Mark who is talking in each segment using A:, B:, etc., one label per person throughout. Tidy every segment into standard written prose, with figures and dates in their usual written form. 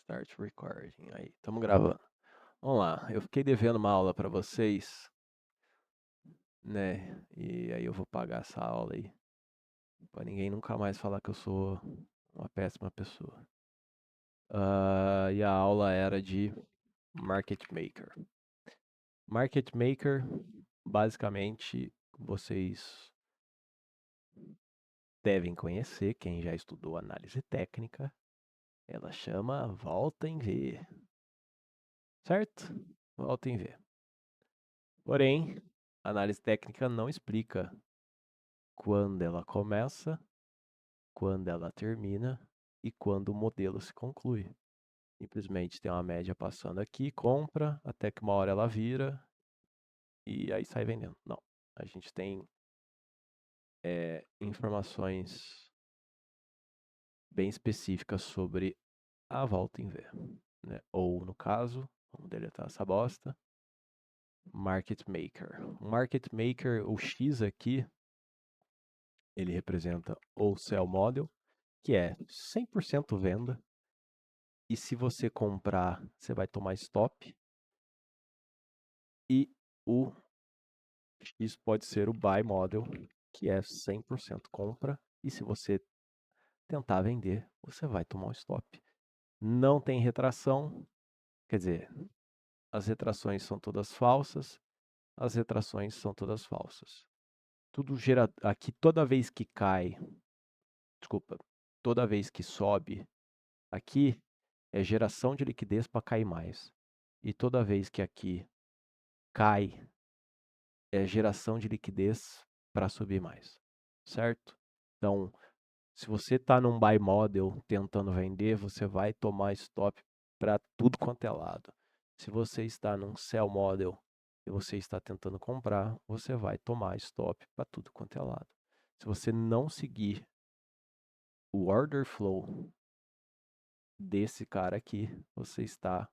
A: Start recording. Aí, estamos gravando. Vamos lá, eu fiquei devendo uma aula para vocês, né? E aí eu vou pagar essa aula aí, para ninguém nunca mais falar que eu sou uma péssima pessoa. E a aula era de Market Maker. Market Maker, basicamente, vocês devem conhecer, quem já estudou análise técnica, ela chama volta em V, certo? Volta em V. Porém, a análise técnica não explica quando ela começa, quando ela termina e quando o modelo se conclui. Simplesmente tem uma média passando aqui, compra, até que uma hora ela vira e aí sai vendendo. Não, a gente tem informações bem específicas sobre a volta em V, né? Ou, no caso, vamos deletar essa bosta, Market Maker. O Market Maker, o X aqui, ele representa o Sell Model, que é 100% venda. E se você comprar, você vai tomar stop. E o X pode ser o Buy Model, que é 100% compra. E se você tentar vender, você vai tomar um stop. Não tem retração, quer dizer, as retrações são todas falsas, as retrações são todas falsas. Tudo gera aqui toda vez que cai, desculpa, toda vez que sobe, aqui é geração de liquidez para cair mais. E toda vez que aqui cai, é geração de liquidez para subir mais, certo? Então, se você está num buy model tentando vender, você vai tomar stop para tudo quanto é lado. Se você está num sell model e você está tentando comprar, você vai tomar stop para tudo quanto é lado. Se você não seguir o order flow desse cara aqui, você está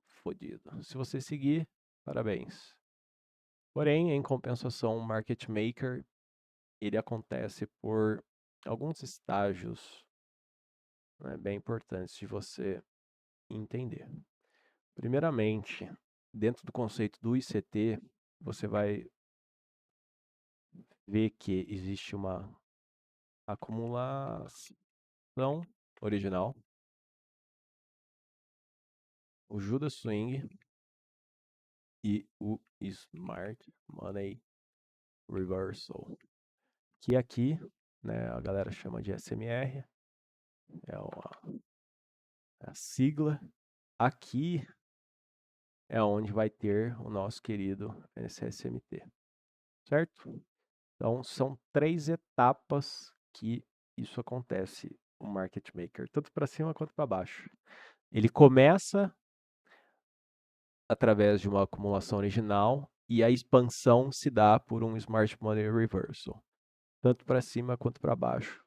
A: fodido. Se você seguir, parabéns. Porém, em compensação, o market maker ele acontece por alguns estágios, né, bem importantes de você entender. Primeiramente, dentro do conceito do ICT, você vai ver que existe uma acumulação original, o Judas Swing e o Smart Money Reversal, que aqui, né, a galera chama de SMR, é a sigla. Aqui é onde vai ter o nosso querido SSMT, certo? Então, são 3 etapas que isso acontece, o market maker, tanto para cima quanto para baixo. Ele começa através de uma acumulação original e a expansão se dá por um smart money reversal, tanto para cima quanto para baixo.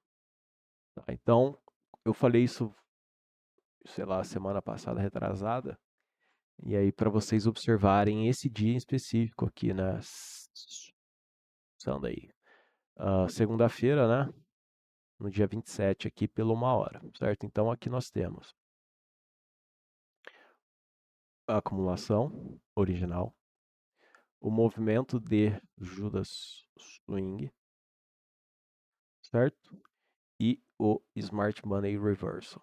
A: Tá? Então, eu falei isso, sei lá, semana passada, retrasada, e aí para vocês observarem esse dia em específico aqui na Sunday. Segunda-feira, né? No dia 27 aqui pela 1 hora, certo? Então aqui nós temos a acumulação original, o movimento de Judas Swing, certo? E o Smart Money Reversal.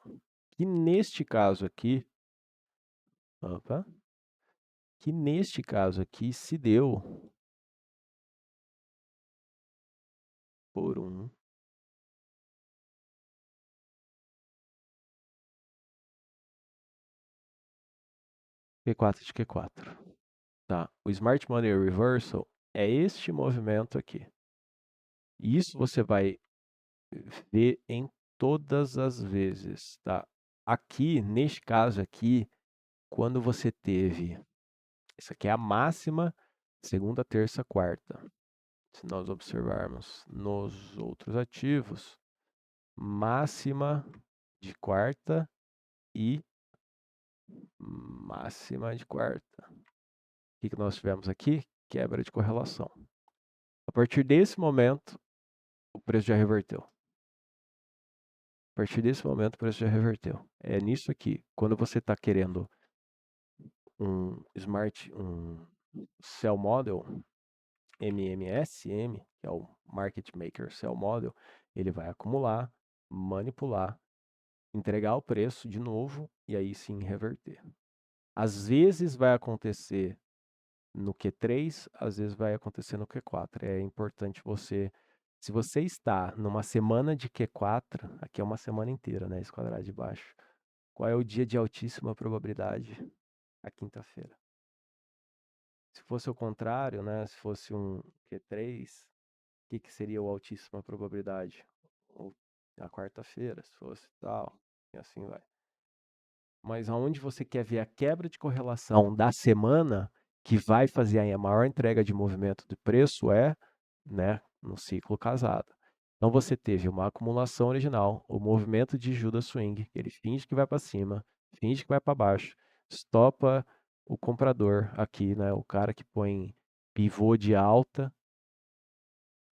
A: Que neste caso aqui, se deu por um Q4 de Q4. Tá? O Smart Money Reversal é este movimento aqui. E isso você vai ver em todas as vezes, tá? Aqui, neste caso aqui, quando você teve, isso aqui é a máxima, segunda, terça, quarta. Se nós observarmos nos outros ativos, máxima de quarta e máxima de quarta. O que nós tivemos aqui? Quebra de correlação. A partir desse momento, o preço já reverteu. A partir desse momento, o preço já reverteu. É nisso aqui. Quando você está querendo um Sell Model, MMSM, que é o Market Maker Sell Model, ele vai acumular, manipular, entregar o preço de novo e aí sim reverter. Às vezes vai acontecer no Q3, às vezes vai acontecer no Q4. É importante você, se você está numa semana de Q4, aqui é uma semana inteira, né, esse quadrado de baixo. Qual é o dia de altíssima probabilidade? A quinta-feira. Se fosse o contrário, né, se fosse um Q3, o que seria o altíssima probabilidade? Ou a quarta-feira, se fosse tal, e assim vai. Mas aonde você quer ver a quebra de correlação da semana que vai fazer aí a maior entrega de movimento de preço é, né, no ciclo casado. Então você teve uma acumulação original, o movimento de Judas Swing, que ele finge que vai para cima, finge que vai para baixo, estopa o comprador aqui, né, o cara que põe pivô de alta.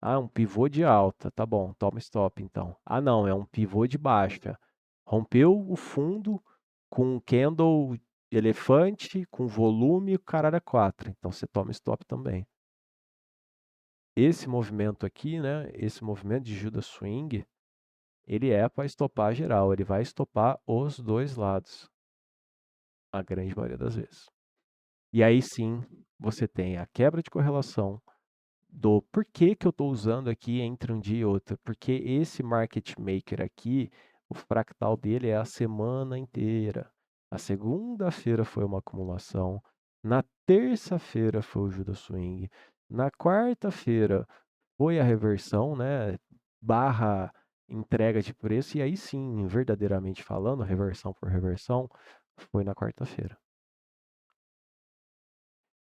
A: Ah, um pivô de alta, tá bom, toma stop então. Ah, não, é um pivô de baixa. Rompeu o fundo com um candle elefante, com volume, o caralho é 4. Então você toma stop também. Esse movimento aqui, né? Esse movimento de Judas Swing, ele é para estopar geral. Ele vai estopar os dois lados, a grande maioria das vezes. E aí sim, você tem a quebra de correlação do porquê que eu estou usando aqui entre um dia e outro. Porque esse market maker aqui, o fractal dele é a semana inteira. A segunda-feira foi uma acumulação, na terça-feira foi o Judas Swing, na quarta-feira foi a reversão, né? Barra entrega de preço, e aí sim, verdadeiramente falando, reversão por reversão, foi na quarta-feira.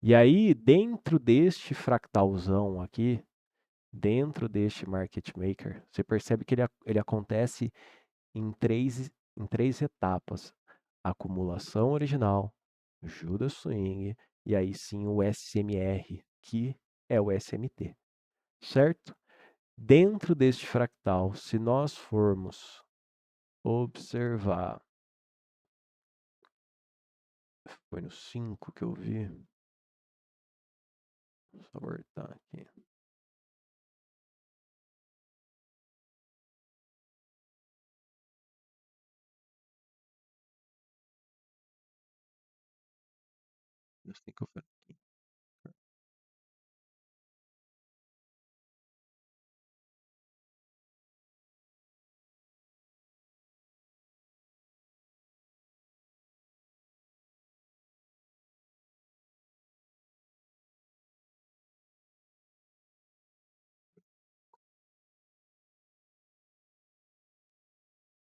A: E aí, dentro deste fractalzão aqui, dentro deste market maker, você percebe que ele acontece em três etapas: acumulação original, Judas Swing e aí sim o SMR, que é o SMT, certo? Dentro deste fractal, se nós formos observar, foi no 5 que eu vi, só voltar aqui. No 5 foi.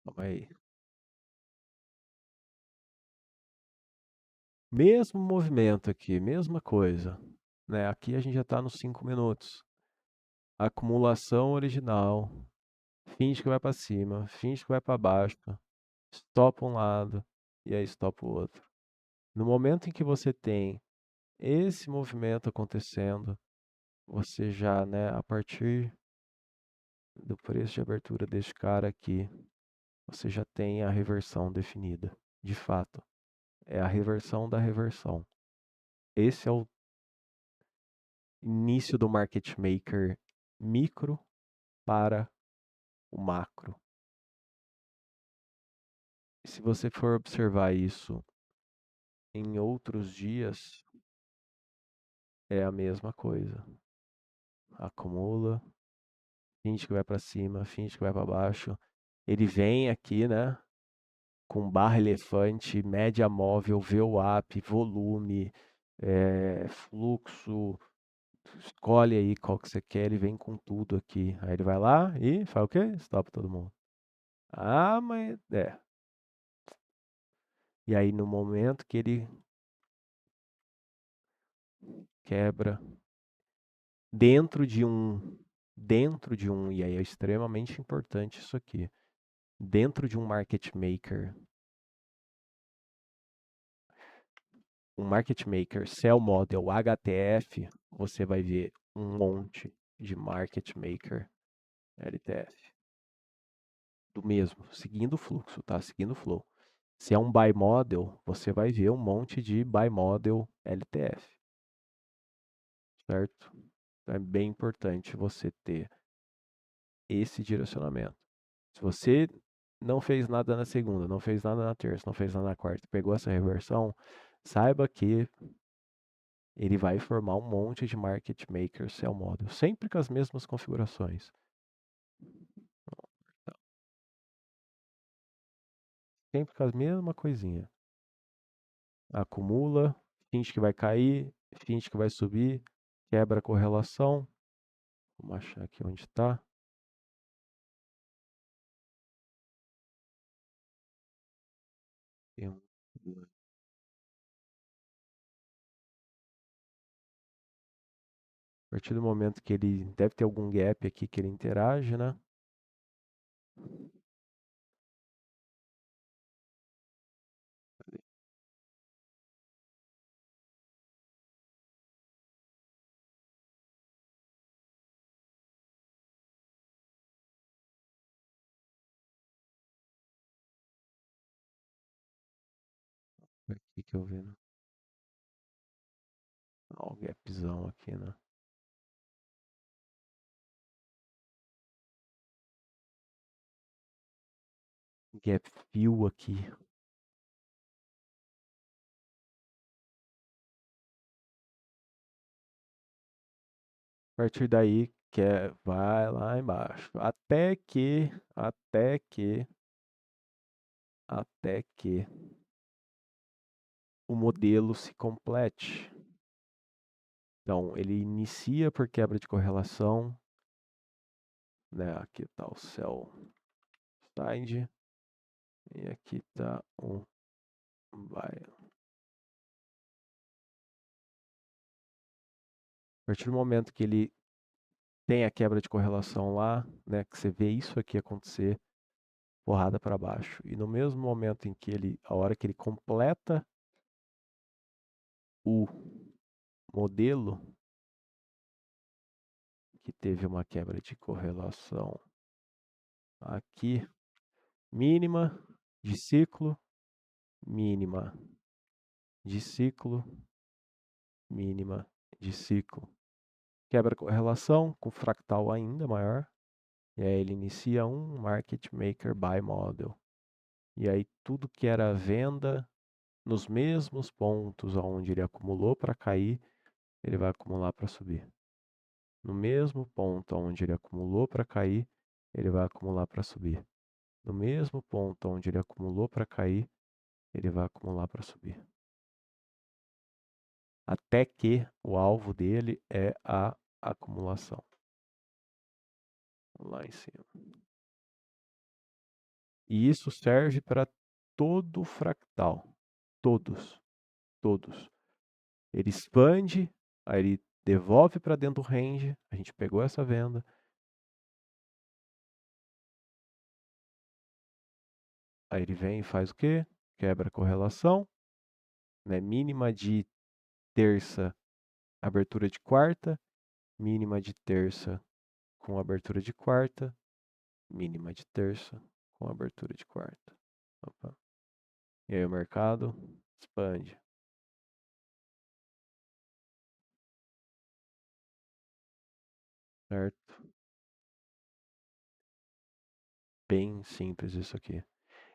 A: Calma aí. Mesmo movimento aqui, mesma coisa. Né? Aqui a gente já está nos 5 minutos. Acumulação original. Finge que vai para cima, finge que vai para baixo. Stop um lado e aí stop o outro. No momento em que você tem esse movimento acontecendo, você já, né, a partir do preço de abertura deste cara aqui, você já tem a reversão definida. De fato, é a reversão da reversão. Esse é o início do market maker micro para o macro. E se você for observar isso em outros dias, é a mesma coisa. Acumula, finge que vai para cima, finge que vai para baixo. Ele vem aqui, né, com barra elefante, média móvel, VWAP, volume, fluxo. Escolhe aí qual que você quer, ele vem com tudo aqui. Aí ele vai lá e faz o quê? Stop todo mundo. Ah, mas é. E aí no momento que ele quebra dentro de um, e aí é extremamente importante isso aqui, dentro de um market maker, Sell Model HTF, você vai ver um monte de market maker LTF. do mesmo, seguindo o fluxo, tá? Seguindo o flow. Se é um buy model, você vai ver um monte de buy model LTF, certo? Então é bem importante você ter esse direcionamento. Se você não fez nada na segunda, não fez nada na terça, não fez nada na quarta, pegou essa reversão, saiba que ele vai formar um monte de market maker sell model, sempre com as mesmas configurações. Sempre com a mesma coisinha. Acumula, finge que vai cair, finge que vai subir, quebra a correlação. Vamos achar aqui onde está. Tem um- A partir do momento que ele deve ter algum gap aqui que ele interage, né? Aqui que eu vi, né? Ó, o gapzão aqui, né? Gap fill aqui. A partir daí, vai lá embaixo. Até que o modelo se complete. Então, ele inicia por quebra de correlação, né? Aqui está o sell side e aqui está o buy. A partir do momento que ele tem a quebra de correlação lá, né? Que você vê isso aqui acontecer, porrada para baixo. E no mesmo momento em que a hora que ele completa o modelo, que teve uma quebra de correlação aqui, mínima de ciclo, mínima de ciclo, mínima de ciclo. Quebra a correlação com fractal ainda maior. E aí ele inicia um market maker buy model. E aí tudo que era venda nos mesmos pontos onde ele acumulou para cair, ele vai acumular para subir. No mesmo ponto onde ele acumulou para cair, ele vai acumular para subir. No mesmo ponto onde ele acumulou para cair, ele vai acumular para subir. Até que o alvo dele é a acumulação. Lá em cima. E isso serve para todo fractal. Todos. Todos. Ele expande, aí ele devolve para dentro do range. A gente pegou essa venda. Aí ele vem e faz o quê? Quebra a correlação, né? Mínima de terça, abertura de quarta, mínima de terça com abertura de quarta, mínima de terça com abertura de quarta. Opa. E aí o mercado expande. Certo? Bem simples isso aqui.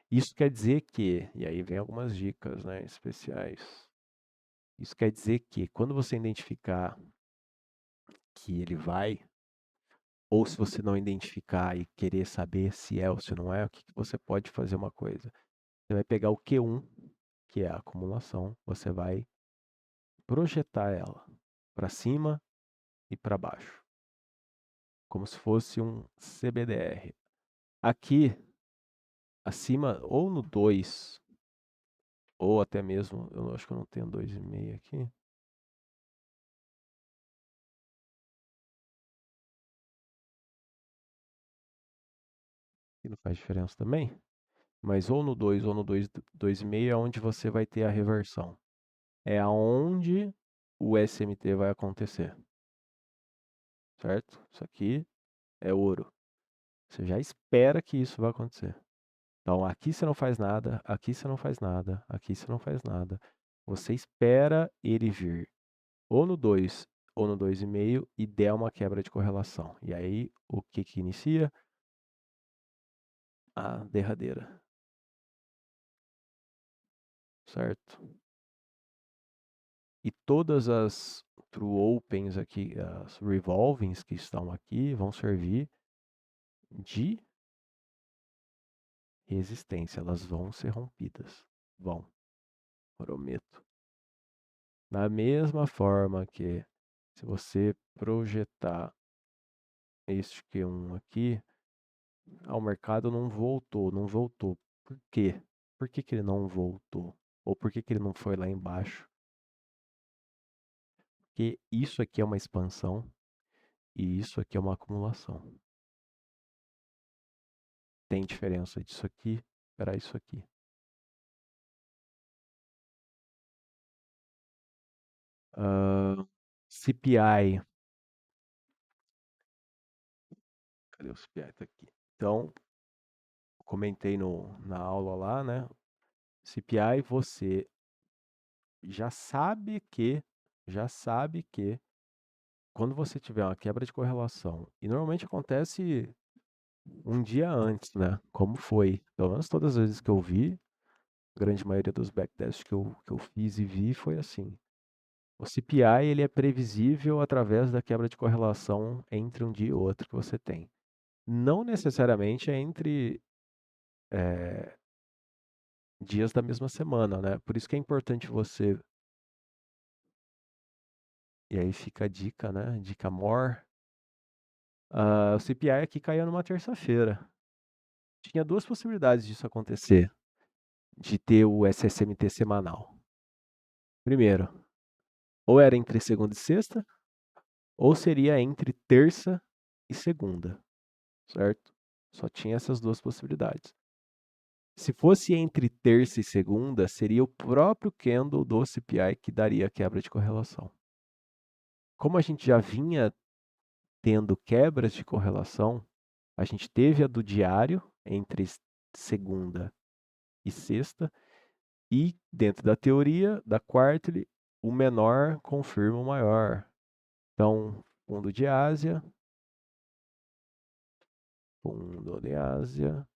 A: Isso quer dizer que, e aí vem algumas dicas, né, especiais. Isso quer dizer que quando você identificar que ele vai, ou se você não identificar e querer saber se é ou se não é, o que você pode fazer uma coisa. Você vai pegar o Q1, que é a acumulação, você vai projetar ela para cima e para baixo, como se fosse um CBDR. Aqui, acima, ou no 2, ou até mesmo, eu acho que eu não tenho 2,5 aqui. Que não faz diferença também. Mas ou no 2 ou no 2,5 é onde você vai ter a reversão. É aonde o SMT vai acontecer. Certo? Isso aqui é ouro. Você já espera que isso vai acontecer. Então, aqui você não faz nada, aqui você não faz nada, aqui você não faz nada. Você espera ele vir ou no 2 ou no 2,5 e der uma quebra de correlação. E aí, o que que inicia? A derradeira, certo? E todas as true opens aqui, as revolvings que estão aqui, vão servir de resistência. Elas vão ser rompidas. Vão, prometo. Da mesma forma que se você projetar este Q1 aqui, o mercado não voltou, não voltou. Por quê? Por que que ele não voltou? Ou por que que ele não foi lá embaixo? Porque isso aqui é uma expansão e isso aqui é uma acumulação. Tem diferença disso aqui para isso aqui. CPI. Cadê o CPI? Tá aqui. Então, comentei na aula lá, né? CPI, você já sabe que quando você tiver uma quebra de correlação, e normalmente acontece um dia antes, né? Como foi. Pelo menos todas as vezes que eu vi, a grande maioria dos backtests que eu fiz e vi foi assim. O CPI ele é previsível através da quebra de correlação entre um dia e outro que você tem. Não necessariamente é entre dias da mesma semana, né? Por isso que é importante você. E aí fica a dica, né? Dica more. O CPI aqui caiu numa terça-feira. Tinha duas possibilidades disso acontecer, de ter o SSMT semanal. Primeiro, ou era entre segunda e sexta, ou seria entre terça e segunda, certo? Só tinha essas duas possibilidades. Se fosse entre terça e segunda, seria o próprio candle do CPI que daria a quebra de correlação. Como a gente já vinha tendo quebras de correlação, a gente teve a do diário entre segunda e sexta, e dentro da teoria da quarterly, o menor confirma o maior. Então, fundo de Ásia, fundo de Ásia,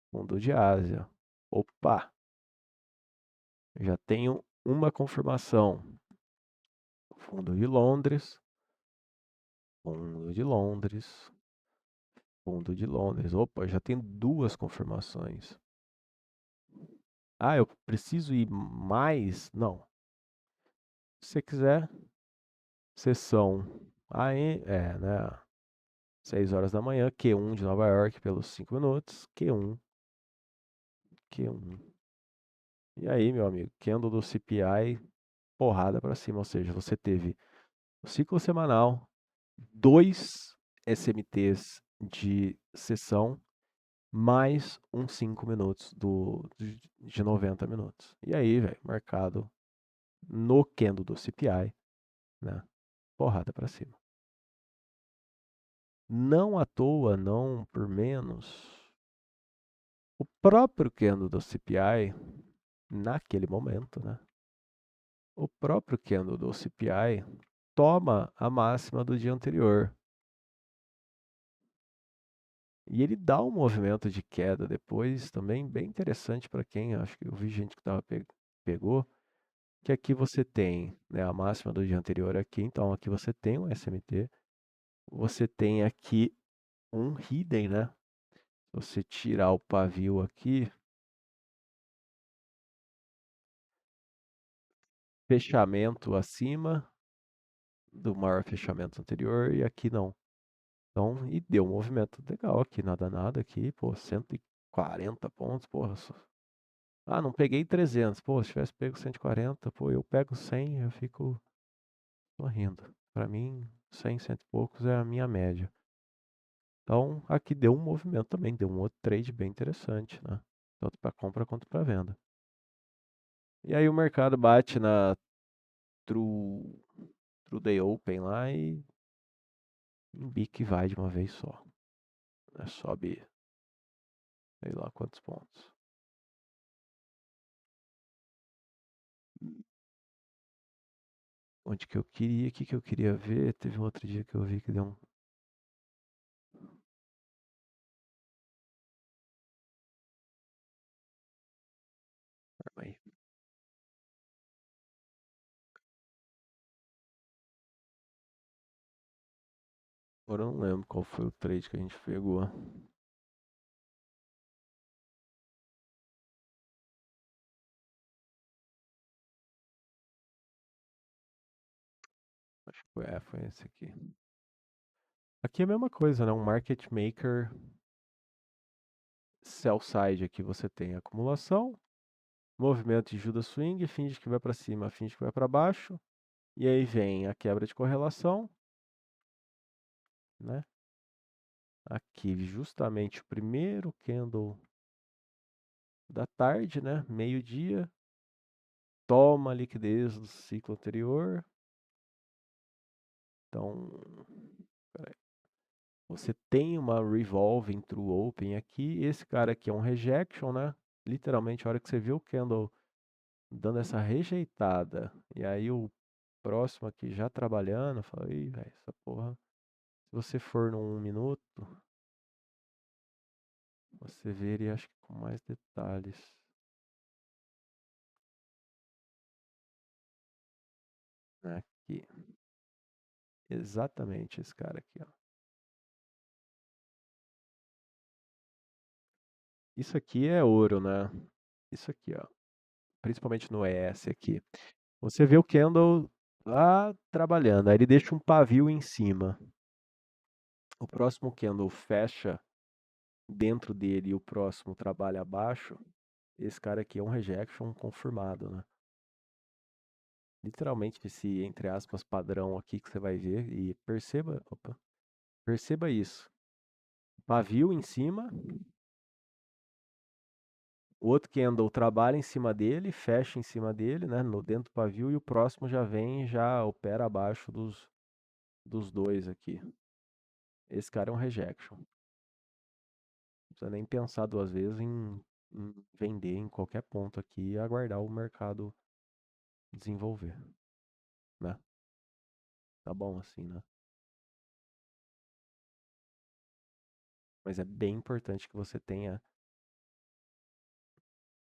A: fundo de Ásia. Opa, já tenho uma confirmação. Fundo de Londres, fundo de Londres, fundo de Londres. Opa, já tenho duas confirmações. Ah, eu preciso ir mais? Não. Se você quiser, sessão né? 6 horas da manhã, Q1 de Nova York pelos 5 minutos, Q1, Q1. E aí, meu amigo, candle do CPI, porrada para cima, ou seja, você teve o ciclo semanal, 2 SMTs de sessão, mais uns 5 minutos de 90 minutos. E aí, velho, mercado no candle do CPI, né? Porrada para cima. Não à toa, não por menos. O próprio candle do CPI, naquele momento, né? O próprio candle do CPI toma a máxima do dia anterior. E ele dá um movimento de queda depois, também bem interessante para quem, acho que eu vi gente que pegou, que aqui você tem, né, a máxima do dia anterior aqui, então aqui você tem um SMT, você tem aqui um hidden, né? Se você tirar o pavio aqui, fechamento acima do maior fechamento anterior e aqui não. Então, e deu um movimento legal aqui, nada aqui, pô, 140 pontos, porra. Ah, não peguei 300, pô, se tivesse pego 140, pô, eu pego 100, eu fico sorrindo. Pra mim, 100, cento e poucos é a minha média. Então, aqui deu um movimento também, deu um outro trade bem interessante, né? Tanto para compra quanto para venda. E aí o mercado bate na True, True Day Open lá e embica e vai de uma vez só. né? Sobe, sei lá quantos pontos. Onde que eu queria, o que que eu queria ver? Teve um outro dia que eu vi que deu um. Aí, agora eu não lembro qual foi o trade que a gente pegou. Acho que foi esse aqui. Aqui é a mesma coisa, né? Um market maker sell side aqui você tem acumulação, movimento de Judas Swing, finge que vai para cima, finge que vai para baixo, e aí vem a quebra de correlação, né? Aqui justamente o primeiro candle da tarde, né? Meio-dia, toma a liquidez do ciclo anterior. Então, peraí. Você tem uma revolving true open aqui. Esse cara aqui é um rejection, né? Literalmente, a hora que você viu o candle dando essa rejeitada, e aí o próximo aqui já trabalhando, eu falei, velho, essa porra. Se você for num 1 minuto, você veria, acho que com mais detalhes. Aqui. Exatamente esse cara aqui, ó. Isso aqui é ouro, né? Isso aqui, ó. Principalmente no ES aqui. Você vê o candle lá trabalhando, aí ele deixa um pavio em cima. O próximo candle fecha dentro dele e o próximo trabalha abaixo. Esse cara aqui é um rejection confirmado, né? Literalmente esse, entre aspas, padrão aqui que você vai ver e perceba, opa, perceba isso. Pavio em cima, o outro candle trabalha em cima dele, fecha em cima dele, né, no dentro do pavio e o próximo já vem, já opera abaixo dos dois aqui. Esse cara é um rejection. Não precisa nem pensar duas vezes em vender em qualquer ponto aqui e aguardar o mercado desenvolver, né? Tá bom assim, né? Mas é bem importante que você tenha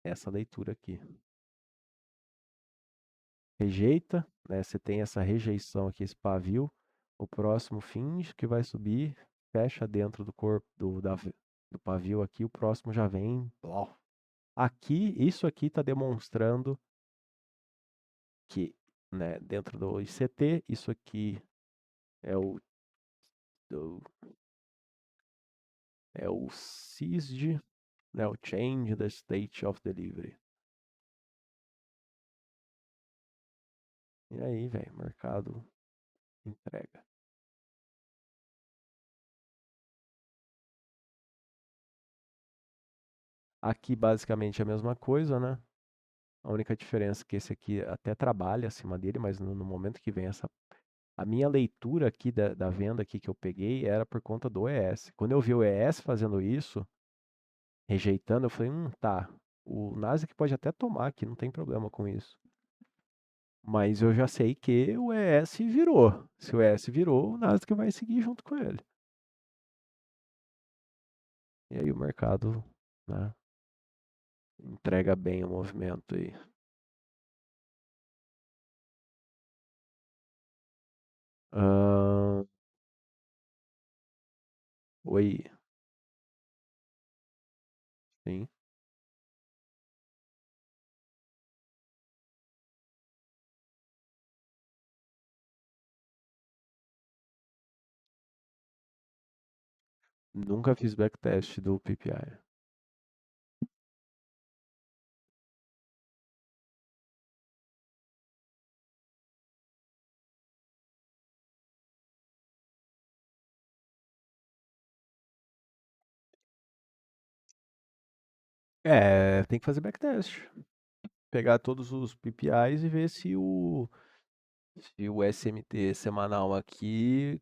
A: essa leitura aqui. Rejeita, né? Você tem essa rejeição aqui, esse pavio. O próximo finge que vai subir, fecha dentro do corpo do pavio aqui. O próximo já vem. Aqui, isso aqui está demonstrando que, né, dentro do ICT, isso aqui é do- é o CISD, né, o Change the State of Delivery. E aí, velho, mercado entrega. Aqui basicamente é a mesma coisa, né? A única diferença é que esse aqui até trabalha acima dele, mas no momento que vem essa. A minha leitura aqui da venda aqui que eu peguei era por conta do ES. Quando eu vi o ES fazendo isso, rejeitando, eu falei, tá. O Nasdaq pode até tomar aqui, não tem problema com isso. Mas eu já sei que o ES virou. Se o ES virou, o Nasdaq vai seguir junto com ele. E aí o mercado, né, entrega bem o movimento aí. Ahn, oi, sim. Nunca fiz backtest do PPI. É, tem que fazer backtest. Pegar todos os PPIs e ver se o SMT semanal aqui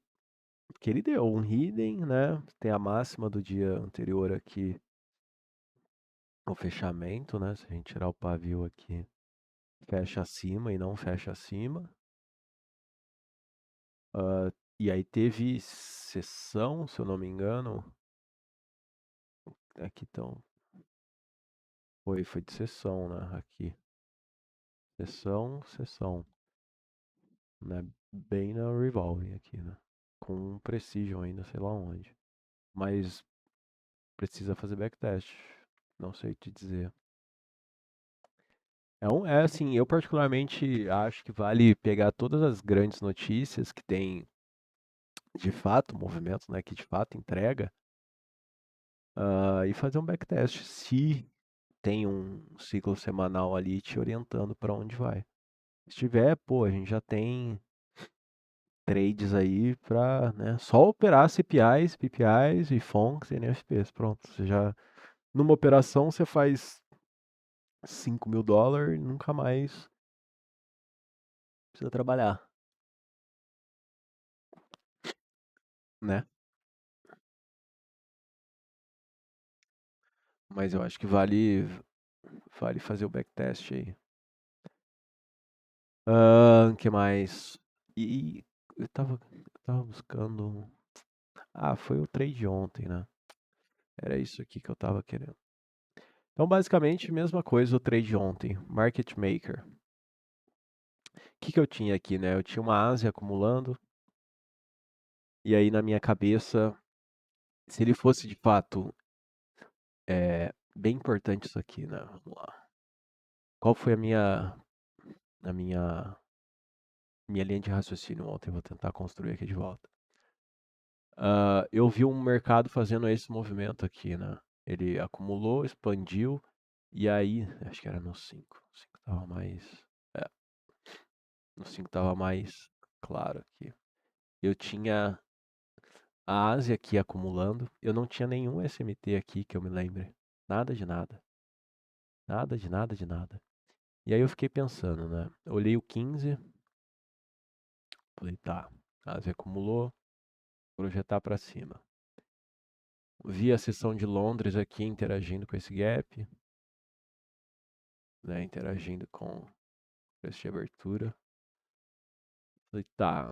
A: que ele deu um hidden, né? Tem a máxima do dia anterior aqui, o fechamento, né? Se a gente tirar o pavio aqui, fecha acima e não fecha acima. E aí teve sessão, se eu não me engano. Aqui estão. Foi de sessão, né? Aqui. Sessão. Né? Bem na revolving aqui, né? Com precision ainda, sei lá onde. Mas precisa fazer backtest. Não sei te dizer. É assim, eu particularmente acho que vale pegar todas as grandes notícias que tem de fato, movimentos, né, que de fato entrega, e fazer um backtest se tem um ciclo semanal ali te orientando para onde vai. Se tiver, pô, a gente já tem trades aí para, né, só operar CPIs, PPIs e FONCs e NFPs. Pronto, você já numa operação você faz $5.000 e nunca mais precisa trabalhar, né? Mas eu acho que vale fazer o backtest aí. Que mais? E eu tava buscando. Ah, foi o trade ontem, né? Era isso aqui que eu tava querendo. Então, basicamente, mesma coisa o trade ontem. Market Maker. O que que eu tinha aqui, né? Eu tinha uma Ásia acumulando. E aí, na minha cabeça, se ele fosse de fato bem importante isso aqui, né? Vamos lá. Qual foi a minha linha de raciocínio ontem? Vou tentar construir aqui de volta. Eu vi um mercado fazendo esse movimento aqui, né? Ele acumulou, expandiu, e aí, acho que era no 5. O 5 tava mais. É, no 5 tava mais claro aqui. Eu tinha a Ásia aqui acumulando, eu não tinha nenhum SMT aqui que eu me lembre. Nada de nada. Nada de nada de nada. E aí eu fiquei pensando, né? Olhei o 15, falei, tá, a Ásia acumulou, projetar para cima. Vi a sessão de Londres aqui interagindo com esse gap, né? Interagindo com preço de abertura. Falei, tá,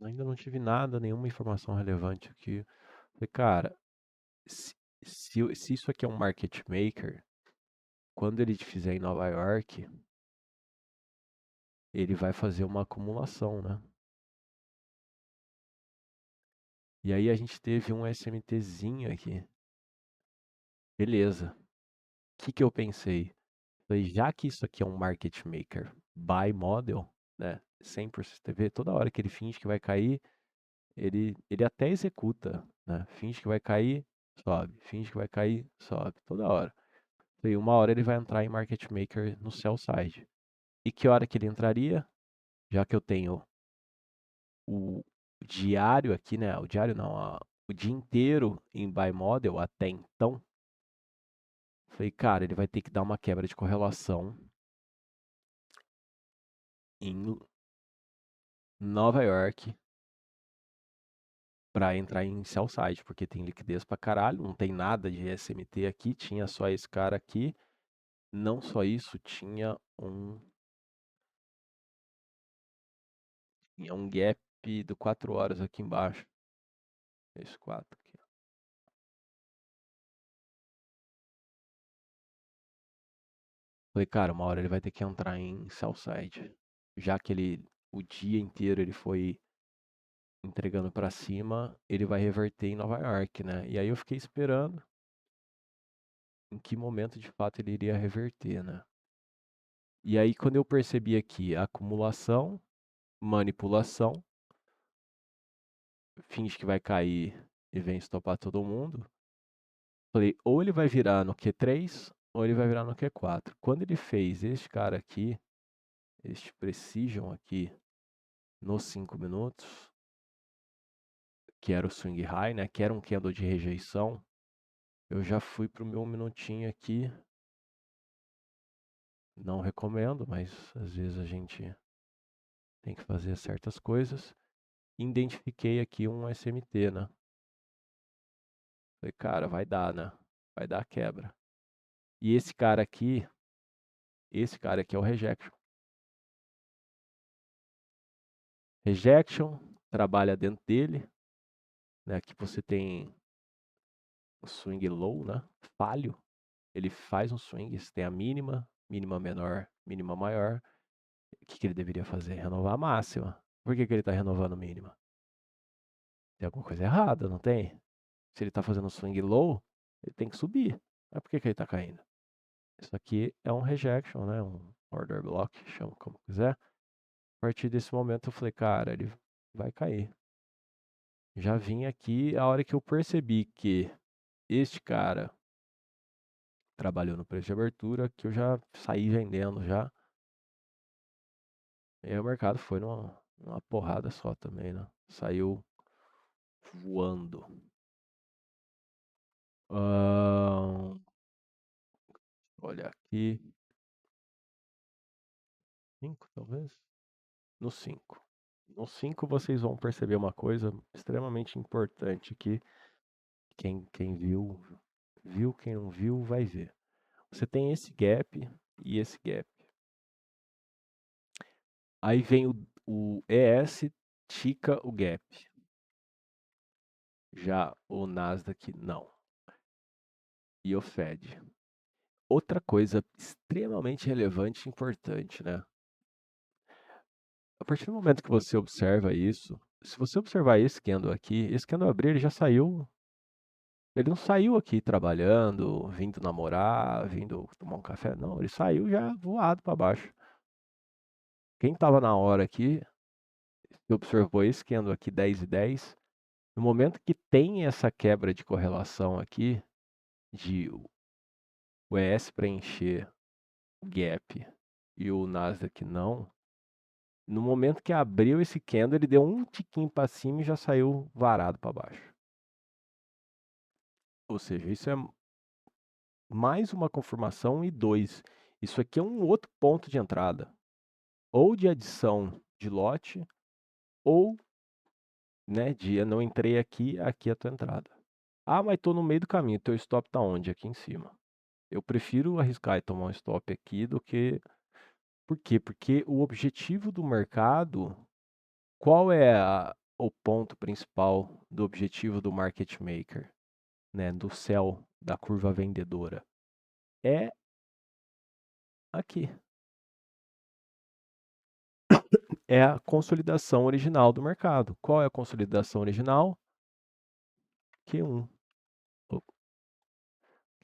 A: ainda não tive nada, nenhuma informação relevante aqui. Falei, cara, se, se isso aqui é um market maker, quando ele fizer em Nova York, ele vai fazer uma acumulação, né? E aí a gente teve um SMTzinho aqui. Beleza. O que que eu pensei? Falei, já que isso aqui é um market maker buy model, né? 100% TV, toda hora que ele finge que vai cair, ele até executa, né? Finge que vai cair, sobe. Finge que vai cair, sobe. Toda hora. E uma hora ele vai entrar em market maker no sell side. E que hora que ele entraria? Já que eu tenho o diário aqui, né? O diário não, o dia inteiro em buy model até então. Falei, cara, ele vai ter que dar uma quebra de correlação em Nova York para entrar em sell side, porque tem liquidez pra caralho, não tem nada de SMT aqui, tinha só esse cara aqui. Não só isso, tinha um gap do 4 horas aqui embaixo. Esse 4 aqui. Falei, cara, uma hora ele vai ter que entrar em Southside. Já que o dia inteiro ele foi entregando pra cima, ele vai reverter em Nova York, né? E aí eu fiquei esperando em que momento de fato ele iria reverter, né? E aí quando eu percebi aqui acumulação, manipulação, finge que vai cair e vem estopar todo mundo. Falei, ou ele vai virar no Q3 ou ele vai virar no Q4. Quando ele fez este cara aqui, este Precision aqui, nos 5 minutos, que era o swing high, né? Que era um candle de rejeição. Eu já fui pro meu minutinho aqui. Não recomendo, mas às vezes a gente tem que fazer certas coisas. identifiquei aqui um SMT, né? Falei, cara, vai dar, né? Vai dar quebra. E esse cara aqui é o rejection. Rejection trabalha dentro dele, né? Aqui você tem o swing low, né? Falho. Ele faz um swing, você tem a mínima, mínima menor, mínima maior. O que ele deveria fazer? Renovar a máxima. Por que ele está renovando a mínima? Tem alguma coisa errada, não tem? Se ele está fazendo um swing low, ele tem que subir. Mas por que ele está caindo? Isso aqui é um rejection, né? Um order block, chama como quiser. A partir desse momento eu falei, cara, ele vai cair. Já vim aqui, a hora que eu percebi que este cara trabalhou no preço de abertura, que eu já saí vendendo já. E aí o mercado foi numa porrada só também, né? Saiu voando. Ahn, olha aqui. 5, talvez? No 5. No 5 vocês vão perceber uma coisa extremamente importante que quem viu, viu, quem não viu, vai ver. Você tem esse gap e esse gap. Aí vem o ES, tica o gap. Já o Nasdaq, não. E o Fed. Outra coisa extremamente relevante e importante, né? A partir do momento que você observa isso, se você observar esse candle abrir, ele já saiu. Ele não saiu aqui trabalhando, vindo namorar, vindo tomar um café, não. Ele saiu já voado para baixo. Quem estava na hora aqui, que observou esse candle aqui 10 e 10, no momento que tem essa quebra de correlação aqui, de o ES preencher o gap e o Nasdaq não, no momento que abriu esse candle, ele deu um tiquinho para cima e já saiu varado para baixo. Ou seja, isso é mais uma confirmação e dois. Isso aqui é um outro ponto de entrada, ou de adição de lote, ou, né, de eu não entrei aqui, aqui é a tua entrada. Ah, mas tô no meio do caminho, teu stop tá onde? Aqui em cima. Eu prefiro arriscar e tomar um stop aqui do que. Por quê? Porque o objetivo do mercado, qual é o ponto principal do objetivo do market maker, né, do céu da curva vendedora? É aqui. É a consolidação original do mercado. Qual é a consolidação original? Q1.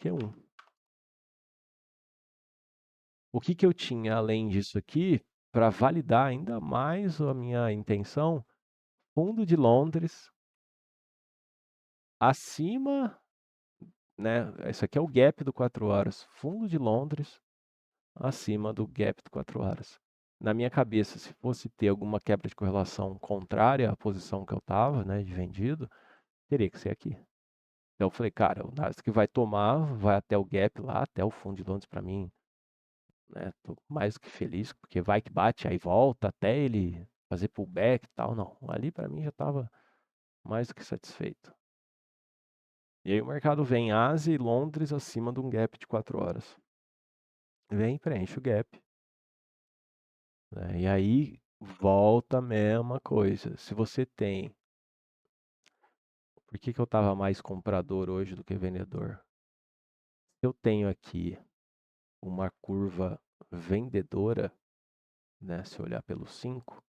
A: Q1. O que eu tinha além disso aqui, para validar ainda mais a minha intenção? Fundo de Londres acima, né? Isso aqui é o gap do 4 horas. Fundo de Londres acima do gap do 4 horas. Na minha cabeça, se fosse ter alguma quebra de correlação contrária à posição que eu estava, né, de vendido, teria que ser aqui. Então eu falei, cara, o Nasdaq vai tomar, vai até o gap lá, até o fundo de Londres para mim, né? Tô mais do que feliz, porque vai que bate, aí volta até ele fazer pullback e tal. Não, ali para mim já estava mais do que satisfeito. E aí o mercado vem Ásia e Londres acima de um gap de 4 horas. Vem, preenche o gap, né? E aí volta a mesma coisa. Se você tem. Por que eu estava mais comprador hoje do que vendedor? Eu tenho aqui uma curva vendedora, né? Se olhar pelo 5.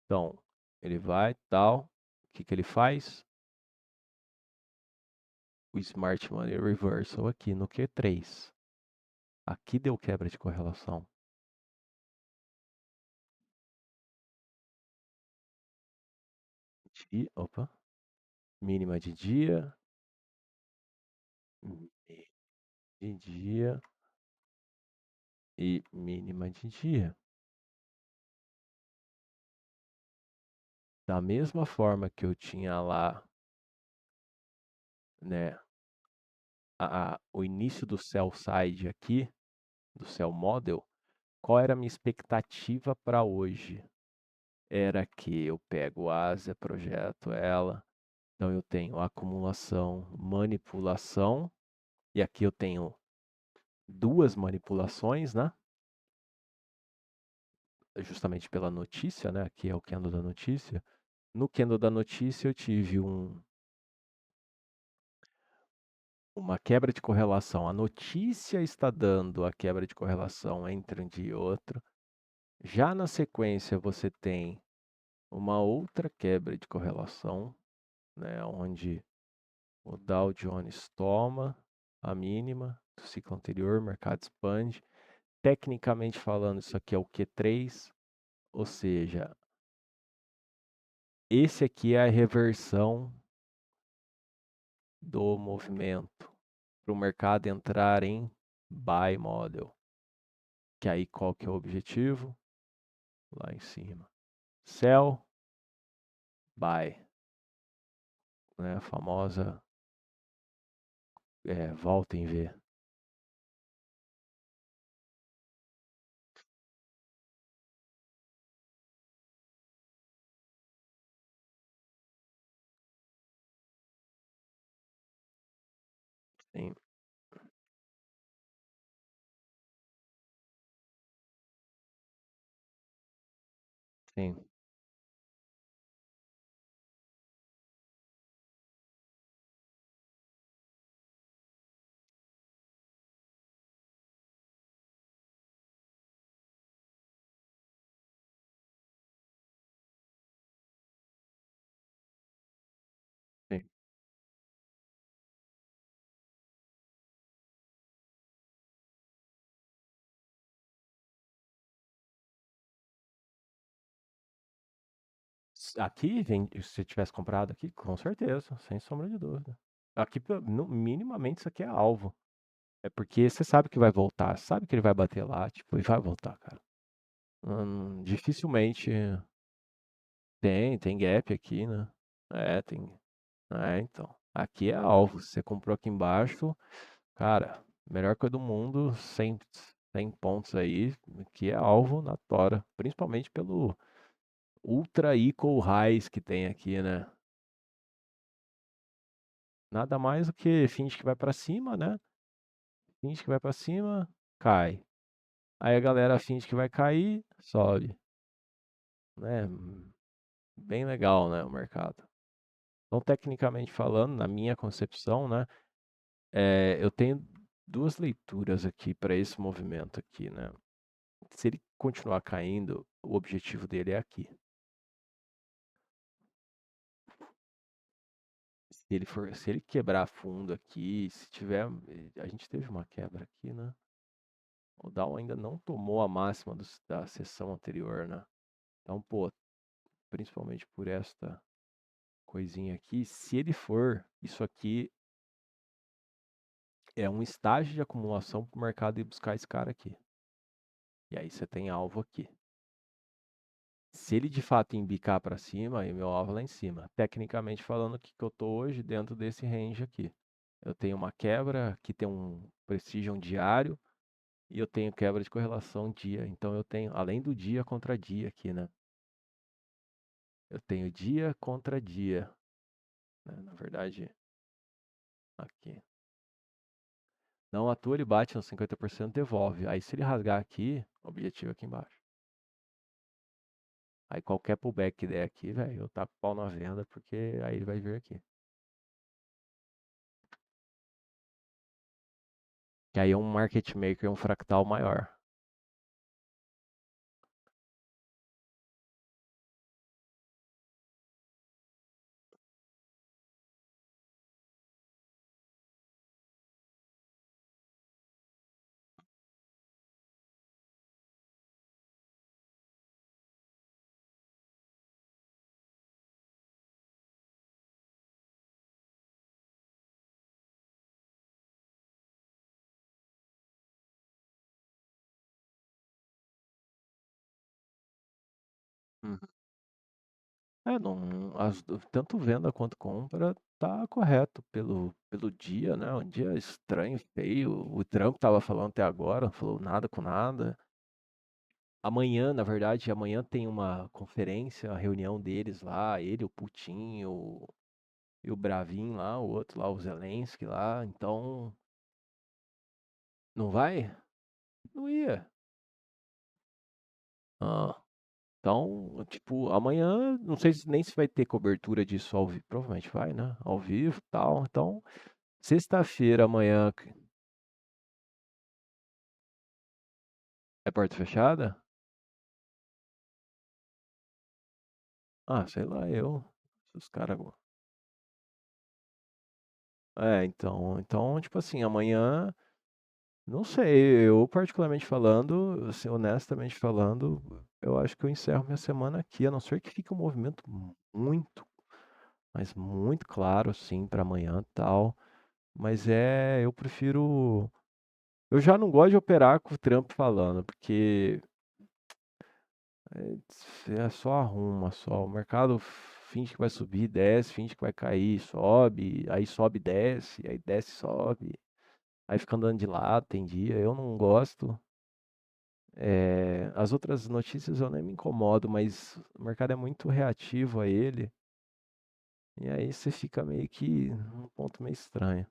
A: Então, ele vai, tal. O que ele faz? O Smart Money Reversal aqui no Q3. Aqui deu quebra de correlação. Opa. Mínima de dia. De dia. E mínima de dia. Da mesma forma que eu tinha lá, né, o início do sell side aqui, do sell model, qual era a minha expectativa para hoje? era que eu pego a Ásia, projeto ela, então eu tenho acumulação, manipulação, e aqui eu tenho duas manipulações, né? Justamente pela notícia, né? Aqui é o candle da notícia. No candle da notícia eu tive uma quebra de correlação. A notícia está dando a quebra de correlação entre um dia e outro. Já na sequência você tem uma outra quebra de correlação, né? Onde o Dow Jones toma a mínima do ciclo anterior, o mercado expande. Tecnicamente falando, isso aqui é o Q3, ou seja, esse aqui é a reversão do movimento para o mercado entrar em buy model. Que aí qual que é o objetivo? Lá em cima. Sell, buy. Né? A famosa volta em V. Sim, sim, sim. Aqui, se você tivesse comprado aqui, com certeza, sem sombra de dúvida. Aqui, minimamente, isso aqui é alvo. É porque você sabe que vai voltar, sabe que ele vai bater lá, tipo, e vai voltar, cara. Dificilmente tem gap aqui, né? Tem. Então. Aqui é alvo. Você comprou aqui embaixo, cara, melhor coisa do mundo, 100 pontos aí, que é alvo na tora. Principalmente pelo ultra equal highs que tem aqui, né? Nada mais do que finge que vai pra cima, né? Finge que vai pra cima, cai. Aí a galera finge que vai cair, sobe, né? Bem legal, né, o mercado. Então, tecnicamente falando, na minha concepção, né, eu tenho duas leituras aqui para esse movimento aqui, né? Se ele continuar caindo, o objetivo dele é aqui. Se ele quebrar fundo aqui, se tiver, a gente teve uma quebra aqui, né? O Dow ainda não tomou a máxima da sessão anterior, né? Então, pô, principalmente por esta coisinha aqui, se ele for, isso aqui é um estágio de acumulação para o mercado ir buscar esse cara aqui. E aí você tem alvo aqui. Se ele de fato embicar para cima, aí meu alvo é lá em cima. Tecnicamente falando, o que eu tô hoje dentro desse range aqui. Eu tenho uma quebra que tem um prestígio diário e eu tenho quebra de correlação dia. Então eu tenho, além do dia contra dia aqui, né? Eu tenho dia contra dia, né? Na verdade, aqui. Não atua, ele bate nos 50%, devolve. Aí se ele rasgar aqui, objetivo aqui embaixo. Aí qualquer pullback que der aqui, velho, eu taco o pau na venda, porque aí ele vai vir aqui. Que aí é um market maker, um fractal maior. Uhum. Não, tanto venda quanto compra tá correto pelo dia, né? Um dia estranho, feio. O Trump tava falando até agora, não falou nada com nada. Amanhã, na verdade, amanhã tem uma conferência, a reunião deles lá, ele, o Putin, e o Bravin lá, o outro lá, o Zelensky lá. Então, não vai? Não ia. Ah, então, tipo, amanhã, não sei nem se vai ter cobertura disso ao vivo. Provavelmente vai, né? Ao vivo e tal. Então, sexta-feira, amanhã, é porta fechada? Ah, sei lá, eu. Os caras. Então, tipo assim, amanhã, não sei, eu particularmente falando, assim, honestamente falando, eu acho que eu encerro minha semana aqui, a não ser que fique um movimento muito, mas muito claro, assim, pra amanhã e tal. Mas eu prefiro. Eu já não gosto de operar com o Trump falando, porque só arruma, só. O mercado finge que vai subir, desce, finge que vai cair, sobe, desce, aí desce, sobe. Aí fica andando de lado, tem dia. Eu não gosto. As outras notícias eu nem me incomodo, mas o mercado é muito reativo a ele. E aí você fica meio que num ponto meio estranho.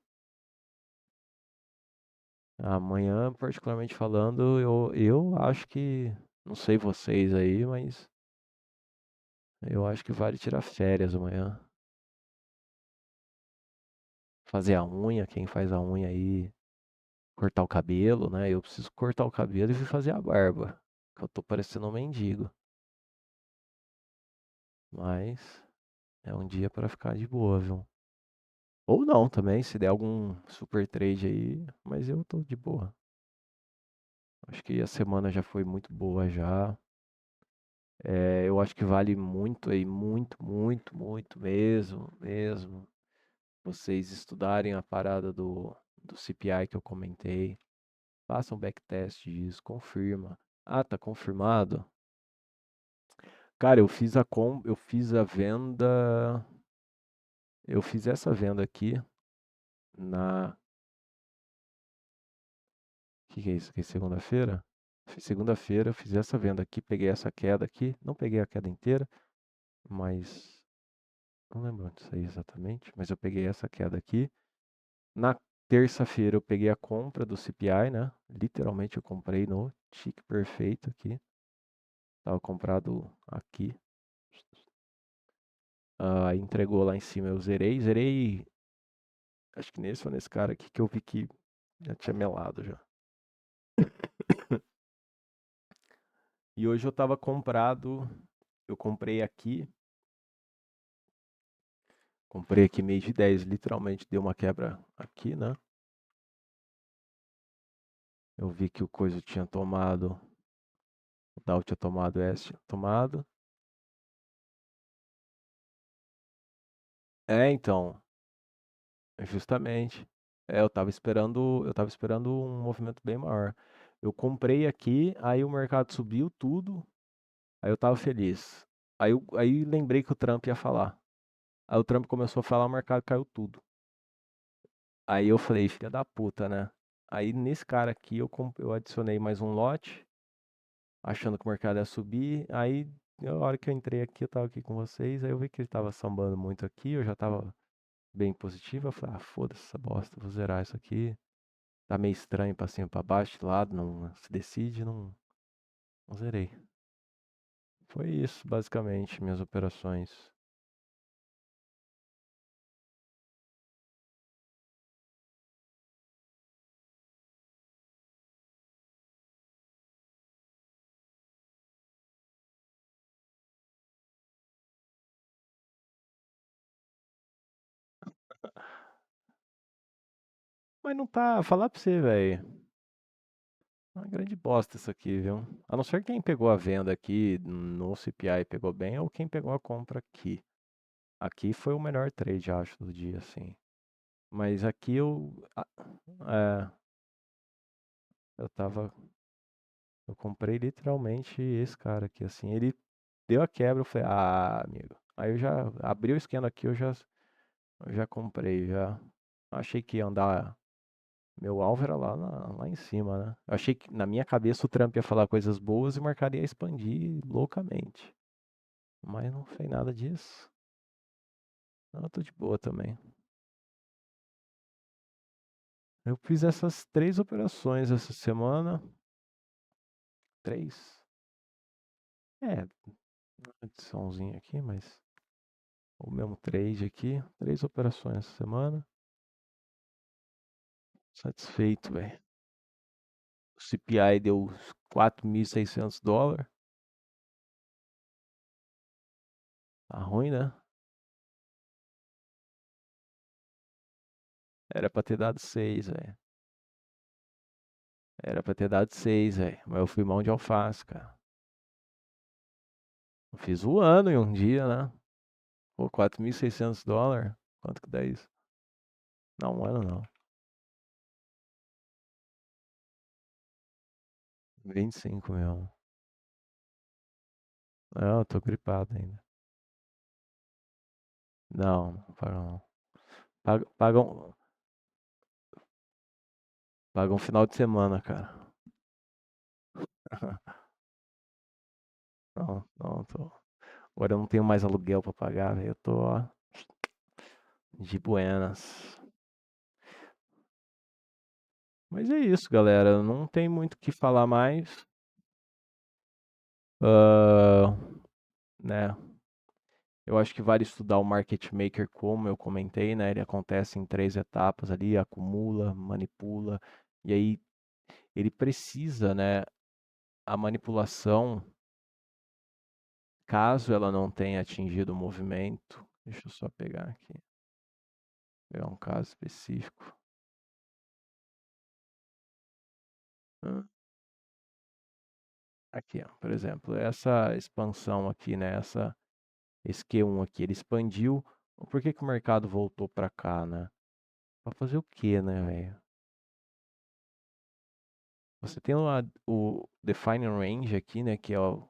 A: Amanhã, particularmente falando, eu acho que. Não sei vocês aí, mas eu acho que vale tirar férias amanhã. Fazer a unha, quem faz a unha aí, cortar o cabelo, né? Eu preciso cortar o cabelo e fazer a barba. Que eu tô parecendo um mendigo. Mas é um dia pra ficar de boa, viu? Ou não também, se der algum super trade aí, mas eu tô de boa. Acho que a semana já foi muito boa já. Eu acho que vale muito aí, muito, muito, muito mesmo, mesmo. Vocês estudarem a parada do CPI que eu comentei. Façam um backtest disso, confirma. Ah, tá confirmado? Cara, eu fiz a venda, eu fiz essa venda aqui na, que é isso aqui, segunda-feira? Segunda-feira eu fiz essa venda aqui, peguei essa queda aqui, não peguei a queda inteira, mas não lembro onde saiu exatamente, mas eu peguei essa queda aqui. Na terça-feira eu peguei a compra do CPI, né? Literalmente eu comprei no tique perfeito aqui. Tava comprado aqui. Entregou lá em cima, eu zerei. Acho que nesse ou nesse cara aqui que eu vi que já tinha melado já. E hoje eu tava comprado, eu comprei aqui mês de 10, literalmente deu uma quebra aqui, né? Eu vi que o coisa tinha tomado, o Dow tinha tomado, o S tinha tomado. Então, justamente. Eu tava esperando um movimento bem maior. Eu comprei aqui, aí o mercado subiu tudo, aí eu tava feliz. Aí lembrei que o Trump ia falar. Aí o Trump começou a falar, o mercado caiu tudo. Aí eu falei, filha da puta, né? Aí nesse cara aqui eu adicionei mais um lote, achando que o mercado ia subir. Aí, na hora que eu entrei aqui, eu tava aqui com vocês, aí eu vi que ele tava sambando muito aqui, eu já tava bem positivo. Eu falei, foda-se essa bosta, vou zerar isso aqui. Tá meio estranho pra cima e pra baixo, de lado, não se decide, não zerei. Foi isso, basicamente, minhas operações. Mas não tá, falar pra você, velho. Uma grande bosta isso aqui, viu? A não ser quem pegou a venda aqui no CPI pegou bem, ou quem pegou a compra aqui. Aqui foi o melhor trade, acho, do dia, assim. Mas aqui é, eu tava, eu comprei literalmente esse cara aqui, assim. Ele deu a quebra, eu falei, amigo. Aí eu já abri o esquema aqui, eu já comprei, já. Achei que ia andar. Meu alvo era lá em cima, né? Eu achei que na minha cabeça o Trump ia falar coisas boas e o mercado ia expandir loucamente. Mas não fez nada disso. Não, eu tô de boa também. Eu fiz essas 3 operações essa semana. 3. É, adiçãozinha aqui, mas o mesmo trade aqui. 3 operações essa semana. Satisfeito, velho. O CPI deu $4.600. Tá ruim, né? Era pra ter dado 6, velho. Era pra ter dado 6, velho. Mas eu fui mão de alface, cara. Eu fiz o ano em um dia, né? Pô, $4.600. Quanto que dá isso? Não, um ano não. 25 mesmo. Não, eu tô gripado ainda. Não, não paga não. Paga um final de semana, cara. Não, não, tô. Agora eu não tenho mais aluguel pra pagar, velho. Eu tô, ó, de buenas. Mas é isso, galera. Não tem muito o que falar mais. Ah, né? Eu acho que vale estudar o market maker como eu comentei, né? Ele acontece em 3 etapas ali, acumula, manipula, e aí ele precisa, né? A manipulação, caso ela não tenha atingido o movimento, deixa eu só pegar aqui, pegar um caso específico. Hum, Aqui, ó, por exemplo, essa expansão aqui, né? Esse Q1 aqui, ele expandiu. Por que que o mercado voltou para cá, né? Para fazer o quê, né, velho? Você tem o Defining Range aqui, né, que é o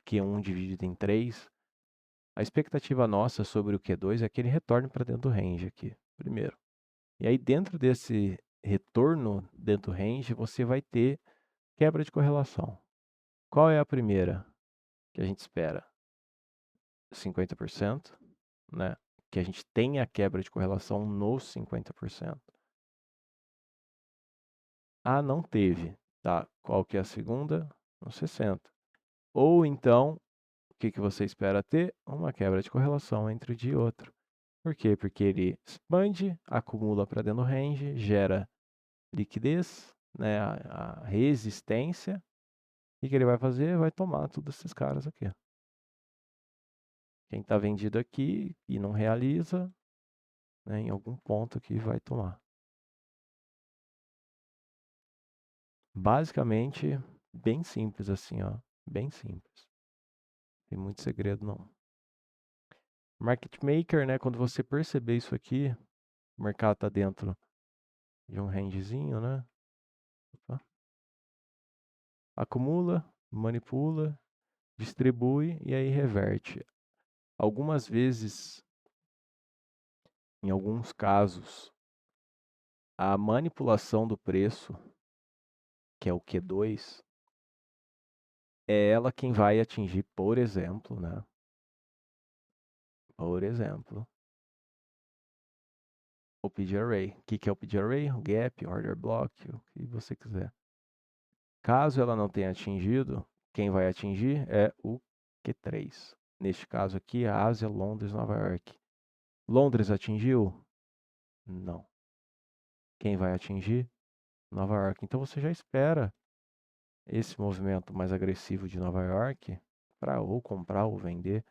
A: Q1 dividido em 3. A expectativa nossa sobre o Q2 é que ele retorne para dentro do range aqui, primeiro. E aí, dentro desse retorno dentro do range, você vai ter quebra de correlação. Qual é a primeira que a gente espera? 50%, né? Que a gente tenha a quebra de correlação nos 50%. Ah, não teve. Tá, qual que é a segunda? Nos 60%. Ou então, o que que você espera ter? Uma quebra de correlação entre um dia e outro. Por quê? Porque ele expande, acumula para dentro do range, gera liquidez, né, a resistência. O que que ele vai fazer? Vai tomar todos esses caras aqui. Quem está vendido aqui e não realiza, né, em algum ponto aqui vai tomar. Basicamente, bem simples assim, ó. Bem simples. Tem muito segredo não. Market maker, né? Quando você perceber isso aqui, o mercado está dentro de um rangezinho, né? Opa. Acumula, manipula, distribui e aí reverte. Algumas vezes, em alguns casos, a manipulação do preço, que é o Q2, é ela quem vai atingir, por exemplo, né? Por exemplo, o PD Array. O que é o PD Array? O Gap, Order Block, o que você quiser. Caso ela não tenha atingido, quem vai atingir é o Q3. Neste caso aqui, a Ásia, Londres, Nova York. Londres atingiu? Não. Quem vai atingir? Nova York. Então você já espera esse movimento mais agressivo de Nova York para ou comprar ou vender.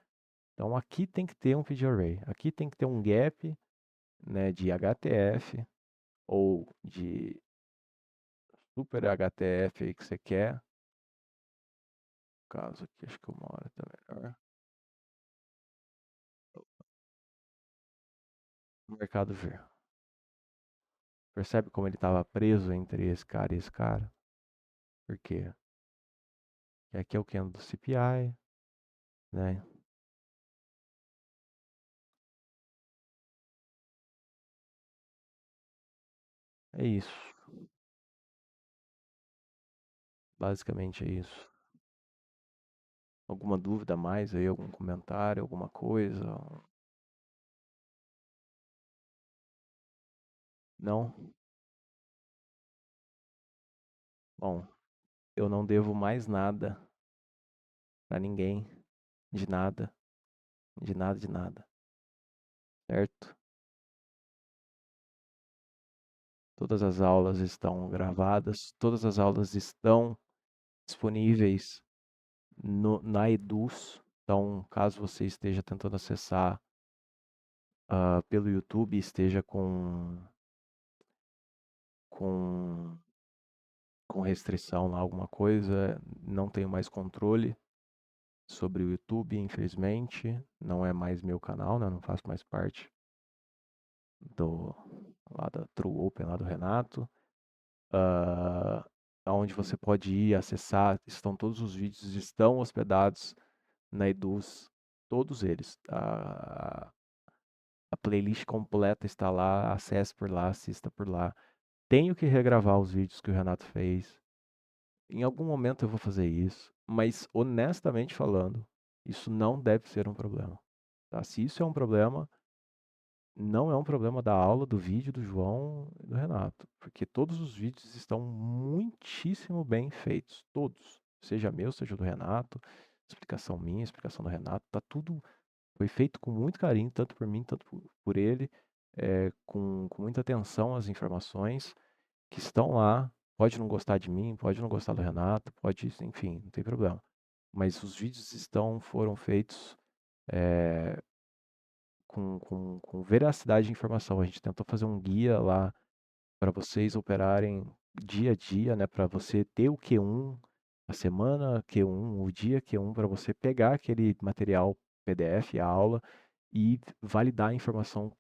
A: Então aqui tem que ter um feed array. Aqui tem que ter um gap, né, de HTF ou de super HTF aí que você quer. No caso aqui, acho que uma hora tá melhor. O mercado ver. Percebe como ele estava preso entre esse cara e esse cara? Por quê? Porque aqui é o candle do CPI, né? É isso. Basicamente é isso. Alguma dúvida a mais aí, algum comentário, alguma coisa? Não? Bom, eu não devo mais nada pra ninguém, de nada, de nada, de nada, certo? Todas as aulas estão gravadas, todas as aulas estão disponíveis na Eduz. Então, caso você esteja tentando acessar pelo YouTube e esteja com, com restrição lá, alguma coisa, não tenho mais controle sobre o YouTube, infelizmente. Não é mais meu canal, né? Não faço mais parte do lá da True Open, lá do Renato. Uh, Onde você pode ir acessar, estão todos os vídeos, estão hospedados na Eduz, todos eles. A playlist completa está lá, acesse por lá, assista por lá. Tenho que regravar os vídeos que o Renato fez. Em algum momento eu vou fazer isso, mas honestamente falando, isso não deve ser um problema. Tá? Se isso é um problema, não é um problema da aula, do vídeo do João e do Renato, porque todos os vídeos estão muitíssimo bem feitos, todos. Seja meu, seja do Renato, explicação minha, explicação do Renato, tá tudo foi feito com muito carinho, tanto por mim, tanto por ele, com muita atenção às informações que estão lá. Pode não gostar de mim, pode não gostar do Renato, pode, enfim, não tem problema. Mas os vídeos foram feitos é, com veracidade de informação. A gente tentou fazer um guia lá para vocês operarem dia a dia, né? Para você ter o Q1, a semana Q1, o dia Q1, para você pegar aquele material PDF, a aula, e validar a informação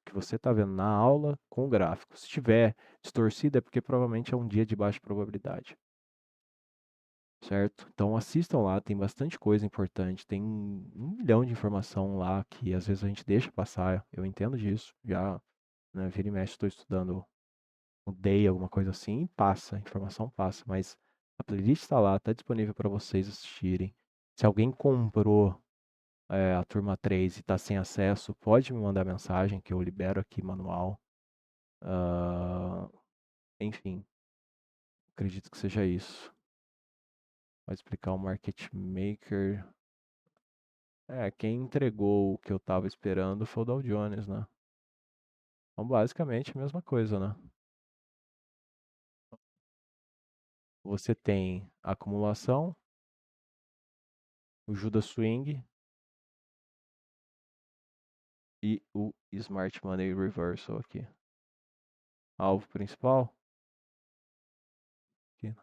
A: que você está vendo na aula com o gráfico. Se tiver distorcida, é porque provavelmente é um dia de baixa probabilidade, certo? Então assistam lá, tem bastante coisa importante, tem um milhão de informação lá que às vezes a gente deixa passar, eu entendo disso, já, né, vira e mexe, estou estudando o Day, alguma coisa assim, e passa, a informação passa, mas a playlist está lá, está disponível para vocês assistirem. Se alguém comprou a turma 3 e está sem acesso, pode me mandar mensagem que eu libero aqui manual. Ah, enfim, acredito que seja isso. Vai explicar o Market Maker. Quem entregou o que eu estava esperando foi o Dow Jones, né? Então, basicamente, a mesma coisa, né? Você tem a acumulação, o Judas Swing e o Smart Money Reversal aqui. Alvo principal. Aqui.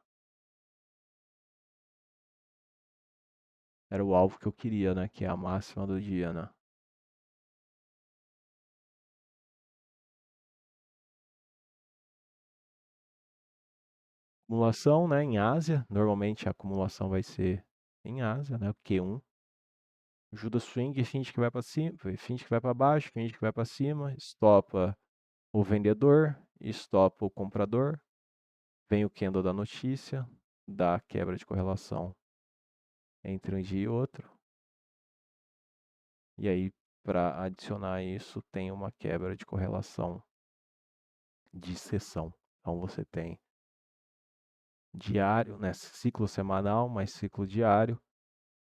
A: Era o alvo que eu queria, né? Que é a máxima do dia, né? Acumulação, né? Em Ásia. Normalmente a acumulação vai ser em Ásia, né? O Q1. Judas Swing, finge que vai para cima, finge que vai para baixo, finge que vai para cima, estopa o vendedor, estopa o comprador, vem o candle da notícia, dá quebra de correlação entre um dia e outro. E aí, para adicionar isso, tem uma quebra de correlação de sessão. Então você tem diário, né, ciclo semanal mais ciclo diário.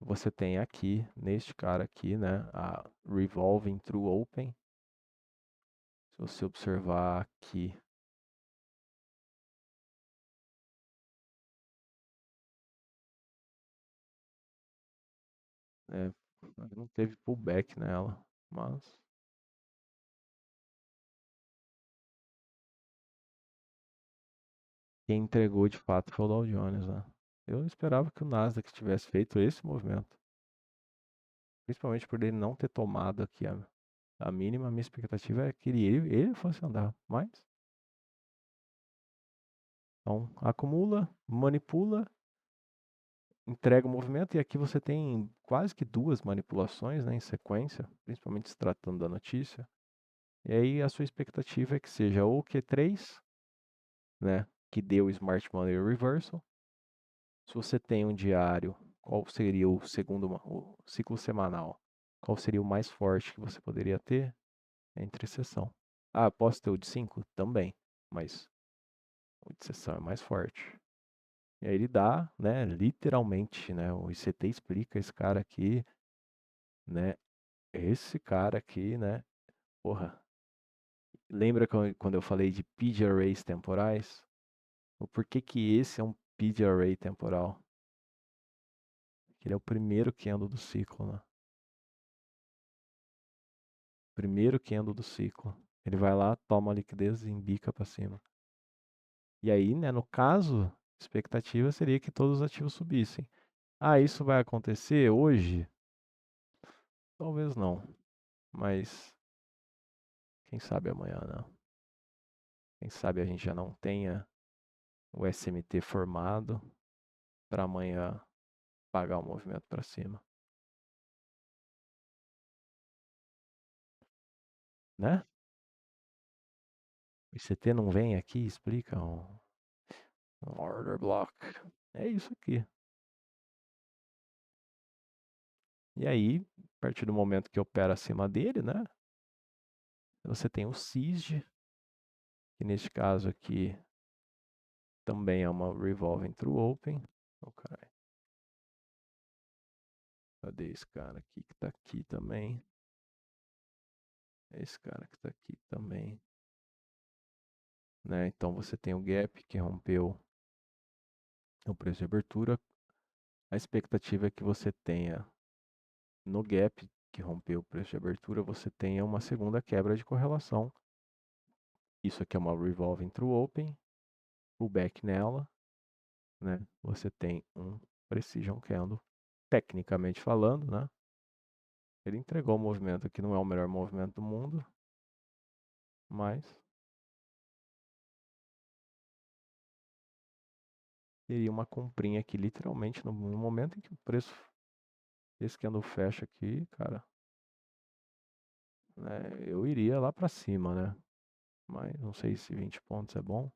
A: Você tem aqui, neste cara aqui, né, a Revolving True Open. Se você observar aqui, é, não teve pullback nela, mas quem entregou de fato foi o Dow Jones, né? Eu esperava que o Nasdaq tivesse feito esse movimento, principalmente por ele não ter tomado aqui a mínima. A minha expectativa é que ele fosse andar, mas então acumula, manipula, entrega o movimento e aqui você tem quase que duas manipulações, né, em sequência, principalmente se tratando da notícia. E aí a sua expectativa é que seja ou Q3, né, que deu o Smart Money Reversal, Se você tem um diário, qual seria o ciclo semanal? Qual seria o mais forte que você poderia ter? Entre sessão. Ah, posso ter o de 5? Também, mas o de sessão é mais forte. E aí ele dá, né, literalmente, né, o ICT explica esse cara aqui, né, esse cara aqui, né, porra. Lembra quando eu falei de PD arrays temporais? O porquê que esse é um PD array temporal? Ele é o primeiro candle do ciclo, né? Primeiro candle do ciclo. Ele vai lá, toma a liquidez e embica para cima. E aí, né, no caso, a expectativa seria que todos os ativos subissem. Ah, isso vai acontecer hoje? Talvez não, mas quem sabe amanhã não. Quem sabe a gente já não tenha o SMT formado para amanhã pagar o movimento para cima, né? O ICT não vem aqui e explica um order block. É isso aqui. E aí, a partir do momento que opera acima dele, né? Você tem o SISD, que neste caso aqui também é uma revolving true open. Oh, caralho. Cadê esse cara aqui que tá aqui também? Esse cara que tá aqui também. Né? Então você tem o gap que rompeu o preço de abertura. A expectativa é que você tenha no gap que rompeu o preço de abertura, você tenha uma segunda quebra de correlação. Isso aqui é uma revolving true open, pullback nela, né? Você tem um precision candle, tecnicamente falando, né? Ele entregou o movimento que não é o melhor movimento do mundo, mas teria uma comprinha aqui literalmente no momento em que o preço desse candle fecha aqui, cara, né? Eu iria lá pra cima, né? Mas não sei se 20 pontos é bom.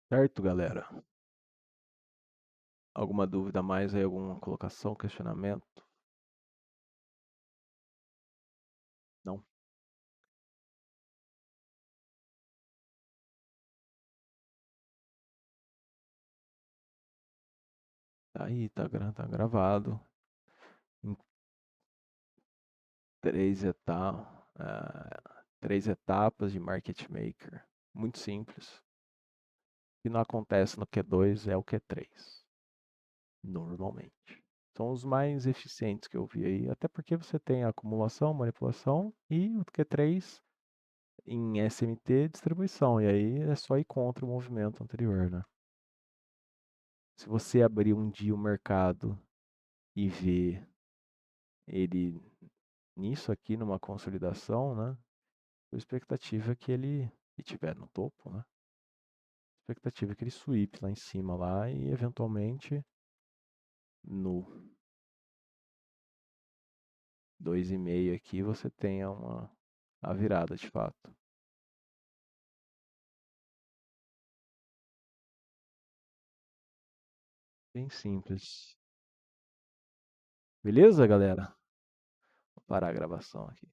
A: Certo, galera? Alguma dúvida a mais aí? Alguma colocação, questionamento? Não? Tá aí, tá gravado. Em três etapas de market maker. Muito simples. O que não acontece no Q2 é o Q3. Normalmente. São os mais eficientes que eu vi aí. Até porque você tem a acumulação, manipulação e o Q3 em SMT distribuição. E aí é só ir contra o movimento anterior, né? Se você abrir um dia o mercado e ver ele nisso aqui numa consolidação, né? A expectativa é que ele estiver no topo, né? A expectativa é que ele sweep lá em cima lá e eventualmente no 2,5 aqui você tenha a virada de fato. Bem simples. Beleza, galera? Vou parar a gravação aqui.